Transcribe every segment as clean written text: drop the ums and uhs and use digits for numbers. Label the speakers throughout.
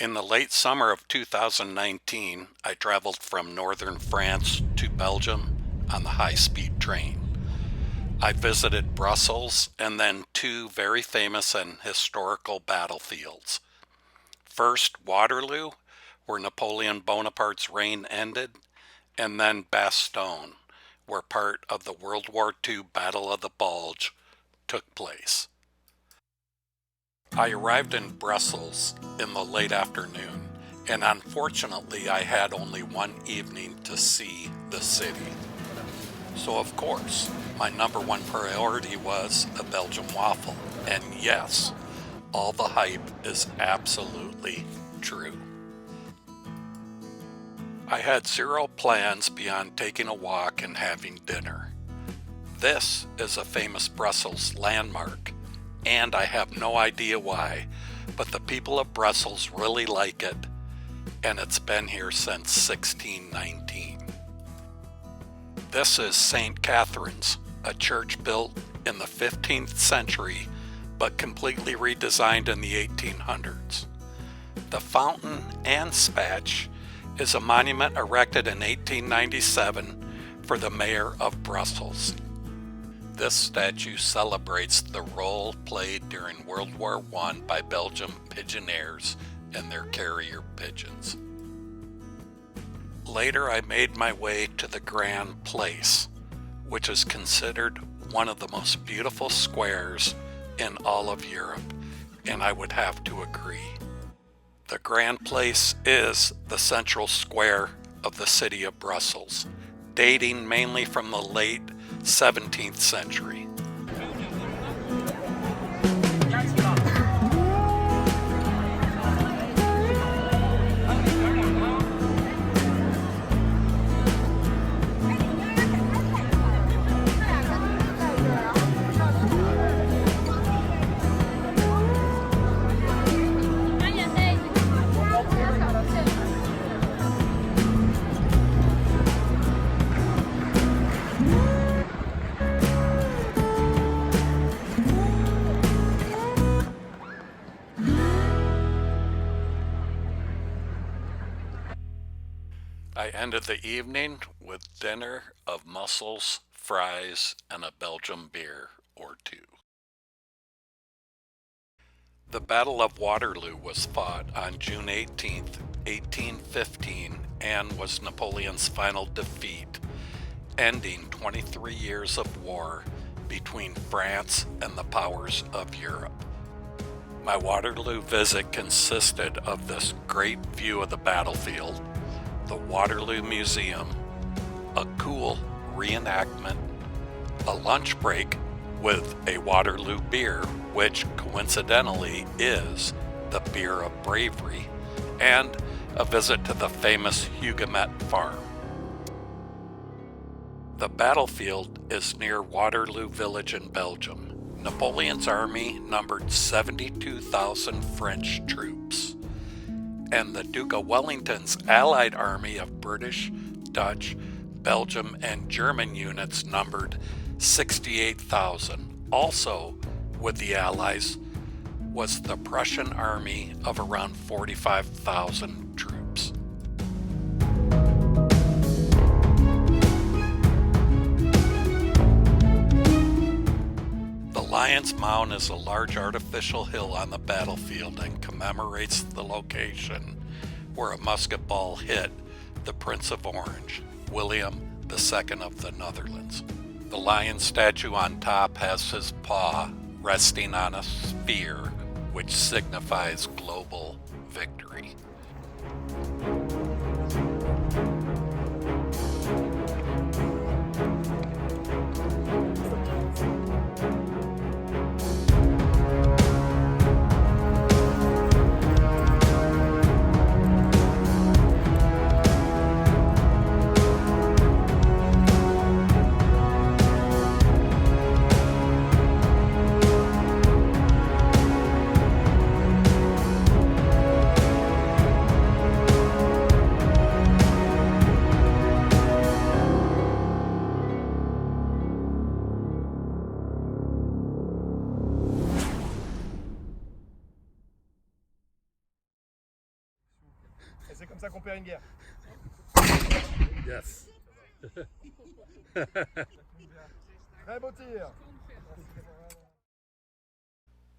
Speaker 1: In the late summer of 2019, I traveled from northern France to Belgium on the high-speed train. I visited Brussels and then two very famous and historical battlefields. First, Waterloo, where Napoleon Bonaparte's reign ended, and then Bastogne, where part of the World War II Battle of the Bulge took place. I arrived in Brussels in the late afternoon, and unfortunately I had only one evening to see the city. So of course, my number one priority was a Belgian waffle, and yes, all the hype is absolutely true. I had zero plans beyond taking a walk and having dinner. This is a famous Brussels landmark, and I have no idea why, but the people of Brussels really like it, and it's been here since 1619. This is St. Catherine's, a church built in the 15th century, but completely redesigned in the 1800s. The fountain and spatch is a monument erected in 1897 for the mayor of Brussels. This statue celebrates the role played during World War I by Belgian pigeoneers and their carrier pigeons. Later I made my way to the Grand Place, which is considered one of the most beautiful squares in all of Europe, and I would have to agree. The Grand Place is the central square of the city of Brussels, dating mainly from the late 17th century. I ended the evening with dinner of mussels, fries, and a Belgian beer or two. The Battle of Waterloo was fought on June 18, 1815, and was Napoleon's final defeat, ending 23 years of war between France and the powers of Europe. My Waterloo visit consisted of this great view of the battlefield, the Waterloo Museum, a cool reenactment, a lunch break with a Waterloo beer, which coincidentally is the beer of bravery, and a visit to the famous Huguesmont Farm. The battlefield is near Waterloo Village in Belgium. Napoleon's army numbered 72,000 French troops, and the Duke of Wellington's allied army of British, Dutch, Belgium, and German units numbered 68,000. Also with the Allies was the Prussian army of around 45,000 troops. The Lion's Mound is a large artificial hill on the battlefield and commemorates the location where a musket ball hit the Prince of Orange, William II of the Netherlands. The lion statue on top has his paw resting on a sphere, which signifies global victory.
Speaker 2: C'est comme ça qu'on perd une guerre.
Speaker 1: Yes.
Speaker 2: Très beau tir.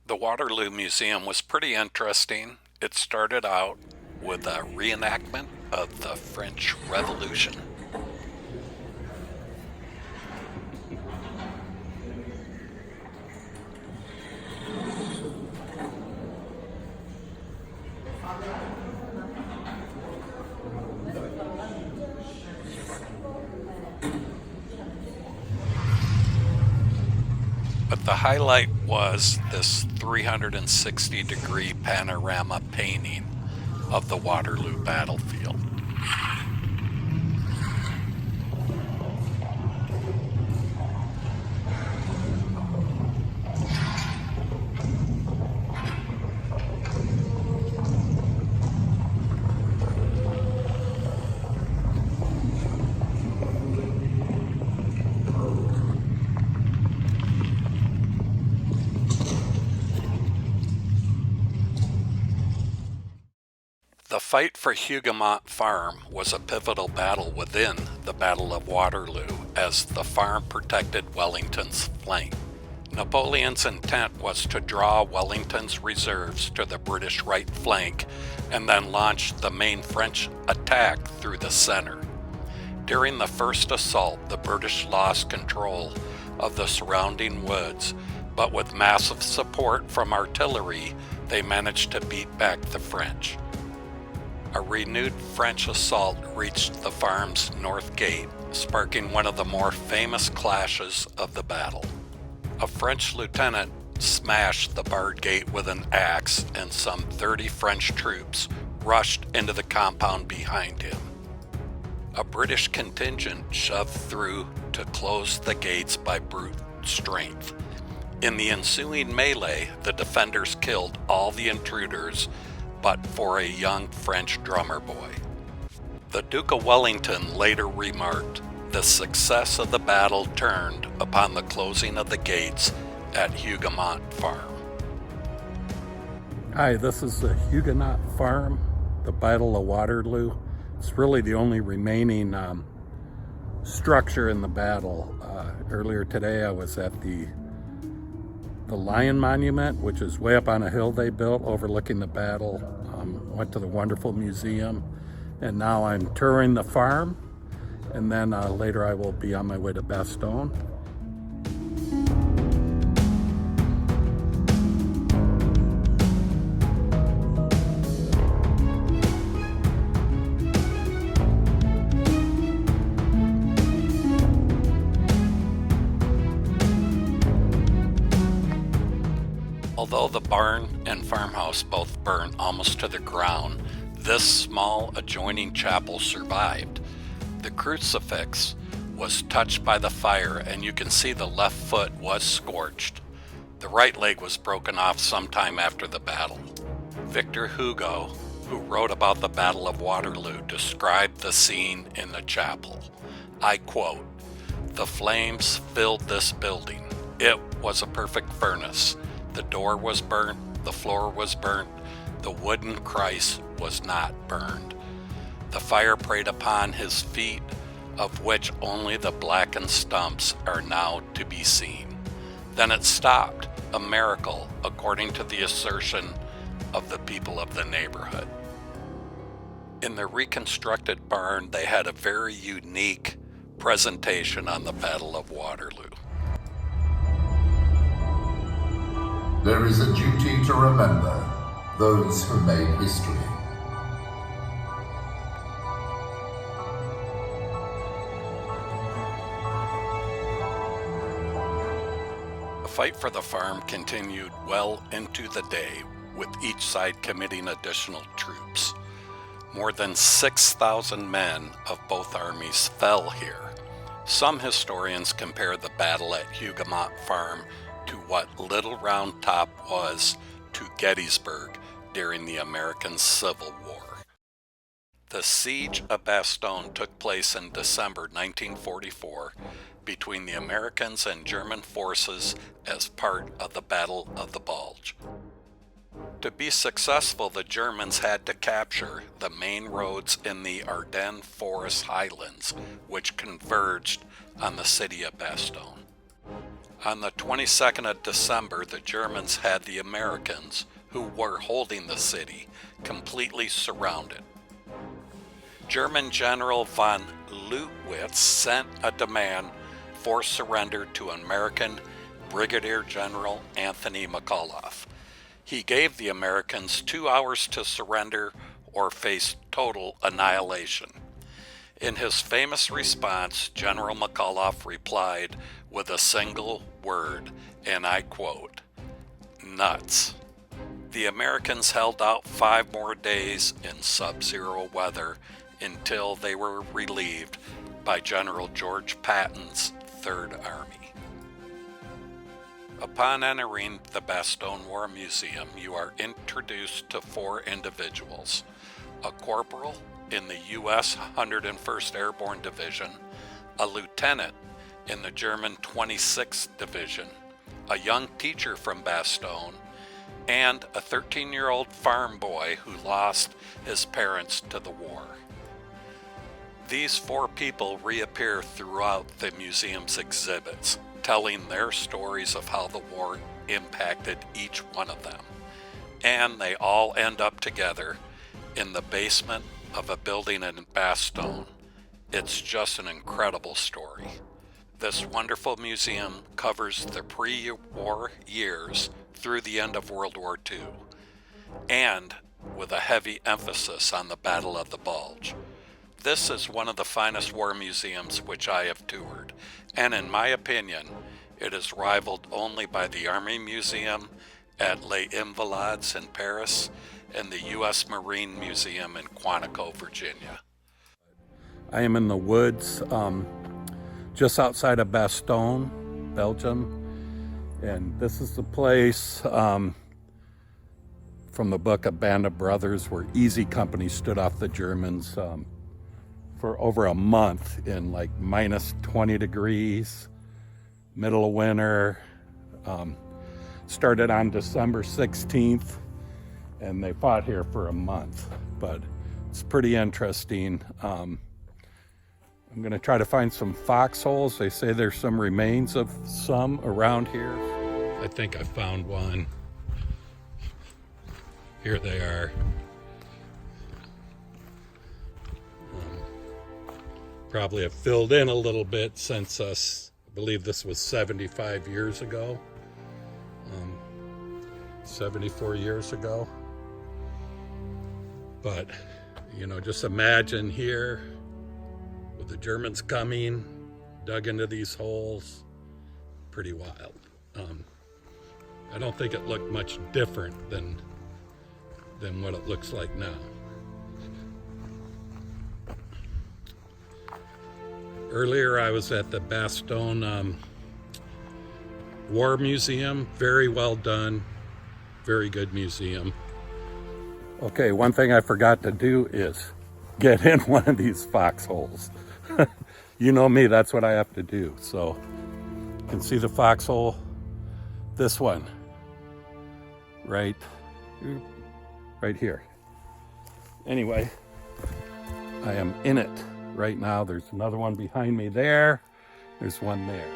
Speaker 1: The Waterloo Museum was pretty interesting. It started out with a reenactment of the French Revolution. But the highlight was this 360-degree panorama painting of the Waterloo battlefield. The fight for Huguesmont Farm was a pivotal battle within the Battle of Waterloo, as the farm protected Wellington's flank. Napoleon's intent was to draw Wellington's reserves to the British right flank and then launch the main French attack through the center. During the first assault, the British lost control of the surrounding woods, but with massive support from artillery, they managed to beat back the French. A renewed French assault reached the farm's north gate, sparking one of the more famous clashes of the battle. A French lieutenant smashed the barred gate with an axe, and some 30 French troops rushed into the compound behind him. A British contingent shoved through to close the gates by brute strength. In the ensuing melee, the defenders killed all the intruders but for a young French drummer boy. The Duke of Wellington later remarked, "The success of the battle turned upon the closing of the gates at Huguesmont Farm." Hi, this is the Huguenot Farm, the Battle of Waterloo. It's really the only remaining structure in the battle. Earlier today I was at the Lion Monument, which is way up on a hill they built overlooking the battle. Went to the wonderful museum, and now I'm touring the farm, and then later I will be on my way to Bastogne. Although the barn and farmhouse both burned almost to the ground, this small adjoining chapel survived. The crucifix was touched by the fire, and you can see the left foot was scorched. The right leg was broken off sometime after the battle. Victor Hugo, who wrote about the Battle of Waterloo, described the scene in the chapel. I quote, "The flames filled this building. It was a perfect furnace. The door was burnt, the floor was burnt, the wooden Christ was not burned. The fire preyed upon his feet, of which only the blackened stumps are now to be seen. Then it stopped, a miracle, according to the assertion of the people of the neighborhood." In the reconstructed barn, they had a very unique presentation on the Battle of Waterloo.
Speaker 3: There is a duty to remember those who made history.
Speaker 1: The fight for the farm continued well into the day, with each side committing additional troops. More than 6,000 men of both armies fell here. Some historians compare the battle at Huguesmont Farm to what Little Round Top was to Gettysburg during the American Civil War. The siege of Bastogne took place in December 1944 between the Americans and German forces as part of the Battle of the Bulge. To be successful, the Germans had to capture the main roads in the Ardennes forest highlands, which converged on the city of Bastogne. On the 22nd of December, the Germans had the Americans, who were holding the city, completely surrounded. German General von Leutwitz sent a demand for surrender to American Brigadier General Anthony McAuliffe. He gave the Americans 2 hours to surrender or face total annihilation. In his famous response, General McAuliffe replied with a single word, and I quote, "Nuts." The Americans held out 5 more days in sub-zero weather until they were relieved by General George Patton's Third Army. Upon entering the Bastogne War Museum, you are introduced to 4 individuals: a corporal in the U.S. 101st Airborne Division, a lieutenant in the German 26th Division, a young teacher from Bastogne, and a 13-year-old farm boy who lost his parents to the war. These 4 people reappear throughout the museum's exhibits, telling their stories of how the war impacted each one of them. And they all end up together in the basement of a building in Bastogne. It's just an incredible story. This wonderful museum covers the pre-war years through the end of World War II, and with a heavy emphasis on the Battle of the Bulge. This is one of the finest war museums which I have toured, and in my opinion, it is rivaled only by the Army Museum at Les Invalides in Paris and the U.S. Marine Museum in Quantico, Virginia. I am in the woods just outside of Bastogne, Belgium, and this is the place from the book A Band of Brothers where Easy Company stood off the Germans for over a month in like minus 20 degrees, middle of winter. Started on December 16th, and they fought here for a month, but it's pretty interesting. I'm gonna try to find some foxholes. They say there's some remains of some around here. I think I found one. Here they are. Probably have filled in a little bit since I believe this was 75 years ago. 74 years ago. But, you know, just imagine here with the Germans coming, dug into these holes. Pretty wild. I don't think it looked much different than what it looks like now. Earlier I was at the Bastogne War Museum. Very well done, very good museum. Okay, one thing I forgot to do is get in one of these foxholes. You know me, that's what I have to do. So you can see the foxhole, this one, right here. Anyway, I am in it right now. There's another one behind me there. There's one there.